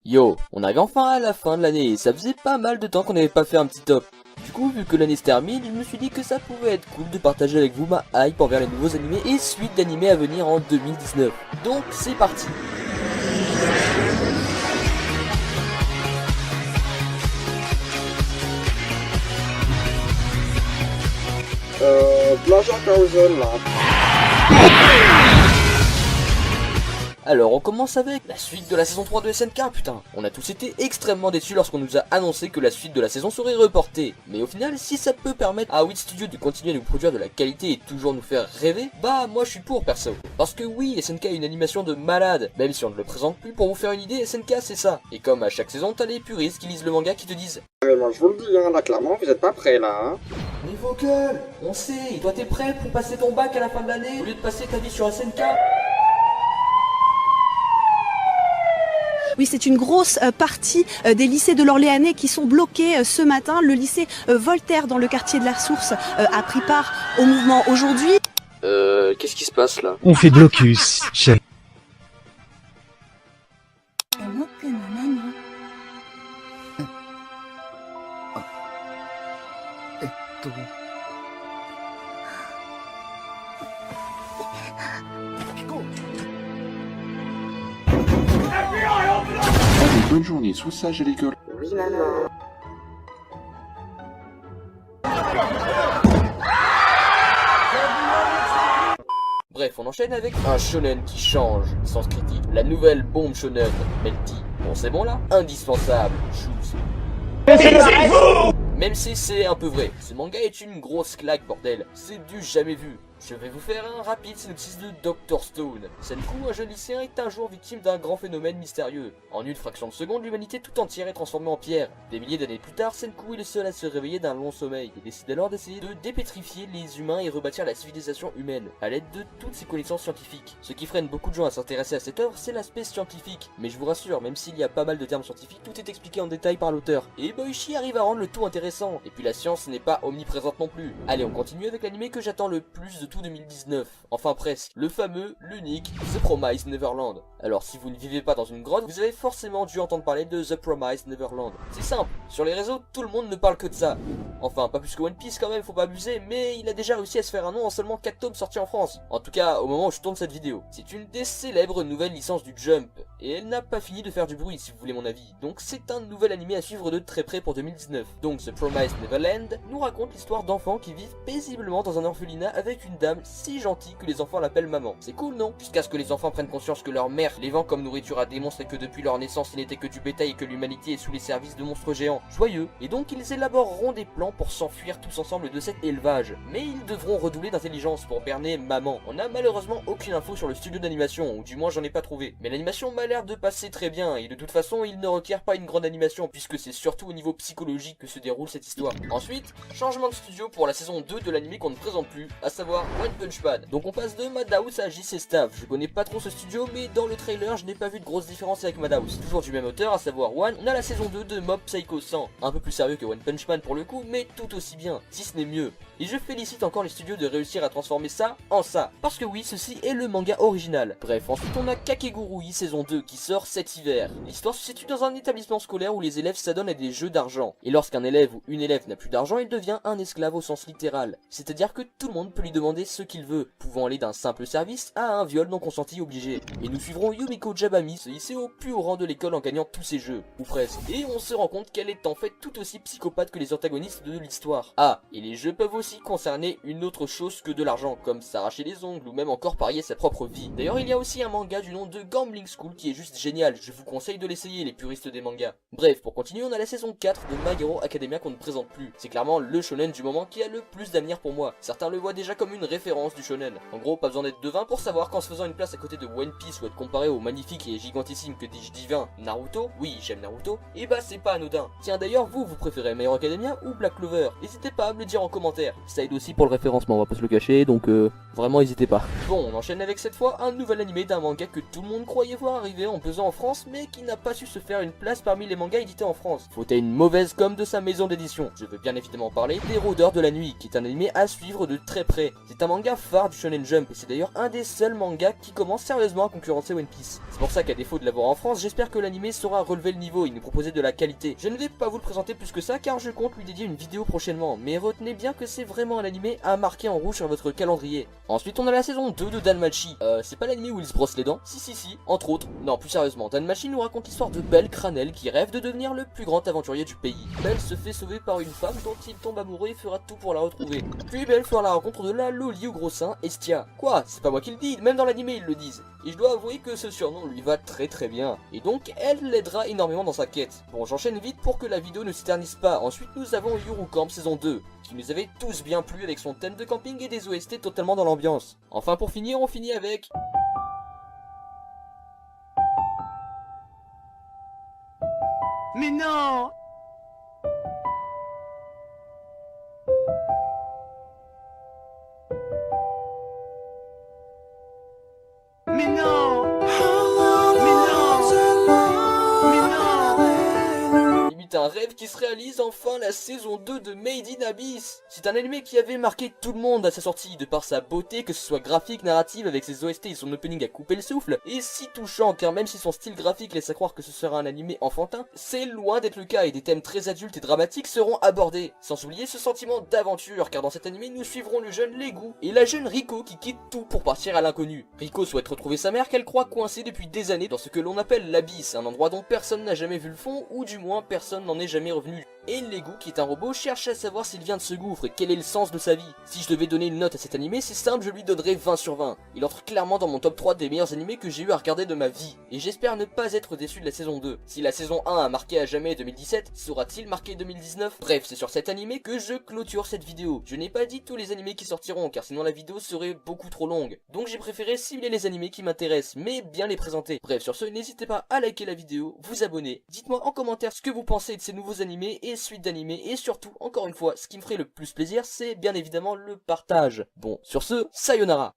Yo, on arrive enfin à la fin de l'année et ça faisait pas mal de temps qu'on n'avait pas fait un petit top. Du coup, vu que l'année se termine, je me suis dit que ça pouvait être cool de partager avec vous ma hype envers les nouveaux animés et suites d'animés à venir en 2019. Donc c'est parti. Pleasure Thousand là. Alors on commence avec la suite de la saison 3 de SNK, putain. On a tous été extrêmement déçus lorsqu'on nous a annoncé que la suite de la saison serait reportée. Mais au final, si ça peut permettre à Wit Studio de continuer à nous produire de la qualité et toujours nous faire rêver, bah moi je suis pour perso. Parce que oui, SNK a une animation de malade, même si on ne le présente plus, pour vous faire une idée, SNK c'est ça. Et comme à chaque saison, t'as les puristes qui lisent le manga qui te disent Mais moi je vous le dis, hein, là clairement vous êtes pas prêts là. Hein. mais Vocal, on sait, toi t'es prêt pour passer ton bac à la fin de l'année au lieu de passer ta vie sur SNK? Oui, c'est une grosse partie des lycées de l'Orléanais qui sont bloqués ce matin. Le lycée Voltaire dans le quartier de la Source a pris part au mouvement aujourd'hui. Qu'est-ce qui se passe là? On fait blocus, chef. Bonne journée, sois sage à l'école. Oui maman. Bref, on enchaîne avec un shonen qui change, sens critique. La nouvelle bombe shonen, Melty. Bon c'est bon là? Indispensable, choose. Même si c'est un peu vrai, ce manga est une grosse claque bordel, c'est du jamais vu. Je vais vous faire un rapide synopsis de Dr Stone. Senku, un jeune lycéen, est un jour victime d'un grand phénomène mystérieux. En une fraction de seconde, l'humanité tout entière est transformée en pierre. Des milliers d'années plus tard, Senku est le seul à se réveiller d'un long sommeil et décide alors d'essayer de dépétrifier les humains et rebâtir la civilisation humaine à l'aide de toutes ses connaissances scientifiques. Ce qui freine beaucoup de gens à s'intéresser à cette œuvre, c'est l'aspect scientifique. Mais je vous rassure, même s'il y a pas mal de termes scientifiques, tout est expliqué en détail par l'auteur. Et Boichi arrive à rendre le tout intéressant. Et puis la science n'est pas omniprésente non plus. Allez, on continue avec l'anime que j'attends le plus de tout 2019. Enfin presque, le fameux, l'unique, The Promised Neverland. Alors si vous ne vivez pas dans une grotte, vous avez forcément dû entendre parler de The Promised Neverland. C'est simple, sur les réseaux, tout le monde ne parle que de ça. Enfin, pas plus que One Piece quand même, faut pas abuser, mais il a déjà réussi à se faire un nom en seulement 4 tomes sortis en France. En tout cas, au moment où je tourne cette vidéo. C'est une des célèbres nouvelles licences du Jump, et elle n'a pas fini de faire du bruit si vous voulez mon avis. Donc c'est un nouvel animé à suivre de très près pour 2019. Donc The Promised Neverland nous raconte l'histoire d'enfants qui vivent paisiblement dans un orphelinat avec une dame si gentille que les enfants l'appellent maman. C'est cool non? Jusqu'à ce que les enfants prennent conscience que leur mère les vend comme nourriture à des monstres et que depuis leur naissance il n'était que du bétail et que l'humanité est sous les services de monstres géants. Joyeux. Et donc ils élaboreront des plans pour s'enfuir tous ensemble de cet élevage. Mais ils devront redoubler d'intelligence pour berner maman. On n'a malheureusement aucune info sur le studio d'animation, ou du moins j'en ai pas trouvé. Mais l'animation m'a l'air de passer très bien, et de toute façon il ne requiert pas une grande animation, puisque c'est surtout au niveau psychologique que se déroule cette histoire. Ensuite, changement de studio pour la saison 2 de l'anime qu'on ne présente plus, à savoir One Punch Man. Donc on passe de Madhouse à JC Staff. Je connais pas trop ce studio, mais dans le trailer je n'ai pas vu de grosse différence avec Madhouse. Toujours du même auteur, à savoir One. On a la saison 2 de Mob Psycho 100. Un peu plus sérieux que One Punch Man pour le coup, mais tout aussi bien, si ce n'est mieux. Et je félicite encore les studios de réussir à transformer ça en ça. Parce que oui, ceci est le manga original. Bref, ensuite on a Kakegurui saison 2 qui sort cet hiver. L'histoire se situe dans un établissement scolaire où les élèves s'adonnent à des jeux d'argent. Et lorsqu'un élève ou une élève n'a plus d'argent, il devient un esclave au sens littéral. C'est-à-dire que tout le monde peut lui demander ce qu'il veut, pouvant aller d'un simple service à un viol non consenti obligé. Et nous suivrons Yumiko Jabami se hisser au plus haut rang de l'école en gagnant tous ses jeux, ou presque. Et on se rend compte qu'elle est en fait tout aussi psychopathe que les antagonistes de l'histoire. Ah, et les jeux peuvent aussi concerner une autre chose que de l'argent, comme s'arracher les ongles ou même encore parier sa propre vie. D'ailleurs, il y a aussi un manga du nom de Gambling School qui est juste génial, je vous conseille de l'essayer les puristes des mangas. Bref, pour continuer, on a la saison 4 de My Hero Academia qu'on ne présente plus. C'est clairement le shonen du moment qui a le plus d'avenir pour moi. Certains le voient déjà comme une référence du shonen. En gros, pas besoin d'être devin pour savoir qu'en se faisant une place à côté de One Piece ou être comparé au magnifique et gigantissime, que dis-je divin, Naruto, oui j'aime Naruto, et bah c'est pas anodin. Tiens d'ailleurs vous préférez My Hero Academia ou Black Clover? N'hésitez pas à me le dire en commentaire, ça aide aussi pour le référencement, on va pas se le cacher, donc vraiment n'hésitez pas. Bon, on enchaîne avec cette fois un nouvel animé d'un manga que tout le monde croyait voir arriver en pesant en France, mais qui n'a pas su se faire une place parmi les mangas édités en France. Faute à une mauvaise com de sa maison d'édition. Je veux bien évidemment parler des Rôdeurs de la Nuit, qui est un animé à suivre de très près. C'est un manga phare du Shonen Jump et c'est d'ailleurs un des seuls mangas qui commence sérieusement à concurrencer One Piece. C'est pour ça qu'à défaut de l'avoir en France, j'espère que l'anime saura relever le niveau et nous proposer de la qualité. Je ne vais pas vous le présenter plus que ça car je compte lui dédier une vidéo prochainement, mais retenez bien que c'est vraiment un anime à marquer en rouge sur votre calendrier. Ensuite on a la saison 2 de Danmachi. C'est pas l'anime où il se brosse les dents? Si, entre autres. Non, plus sérieusement, Danmachi nous raconte l'histoire de Belle Cranel qui rêve de devenir le plus grand aventurier du pays. Belle se fait sauver par une femme dont il tombe amoureux et fera tout pour la retrouver. Puis Belle fera la rencontre de la Loli au gros sein, Estia. Quoi? C'est pas moi qui le dis, même dans l'anime ils le disent. Et je dois avouer que ce surnom lui va très bien. Et donc elle l'aidera énormément dans sa quête. Bon, j'enchaîne vite pour que la vidéo ne s'éternise pas. Ensuite nous avons Yuru Camp saison 2, qui nous avait tous bien plu avec son thème de camping et des OST totalement dans l'ambiance. Enfin pour finir, on finit avec... Mais non! Mais non! Limite un rêve qui se réalise, enfin la saison 2 de Made in Abyss. C'est un anime qui avait marqué tout le monde à sa sortie, de par sa beauté, que ce soit graphique, narrative, avec ses OST et son opening à couper le souffle, et si touchant, car même si son style graphique laisse à croire que ce sera un anime enfantin, c'est loin d'être le cas et des thèmes très adultes et dramatiques seront abordés. Sans oublier ce sentiment d'aventure, car dans cet anime nous suivrons le jeune Legu et la jeune Riko qui quitte tout pour partir à l'inconnu. Riko souhaite retrouver sa mère qu'elle croit coincée depuis des années dans ce que l'on appelle l'Abysse, un endroit dont personne n'a jamais vu le fond, ou du moins personne n'en est jamais revenu. Et Legu, qui est un robot, cherche à savoir s'il vient de ce gouffre et quel est le sens de sa vie. Si je devais donner une note à cet anime, c'est simple, je lui donnerais 20 sur 20. Il entre clairement dans mon top 3 des meilleurs animés que j'ai eu à regarder de ma vie. Et j'espère ne pas être déçu de la saison 2. Si la saison 1 a marqué à jamais 2017, saura-t-il marquer 2019? Bref, c'est sur cet animé que je clôture cette vidéo. Je n'ai pas dit tous les animés qui sortiront, car sinon la vidéo serait beaucoup trop longue. Donc j'ai préféré cibler les animés qui m'intéressent, mais bien les présenter. Bref, sur ce, n'hésitez pas à liker la vidéo, vous abonner, dites-moi en commentaire ce que vous pensez de ces nouveaux animés et suites d'animés, et surtout, encore une fois, ce qui me ferait le plus plaisir, c'est bien évidemment le partage. Bon, sur ce, sayonara.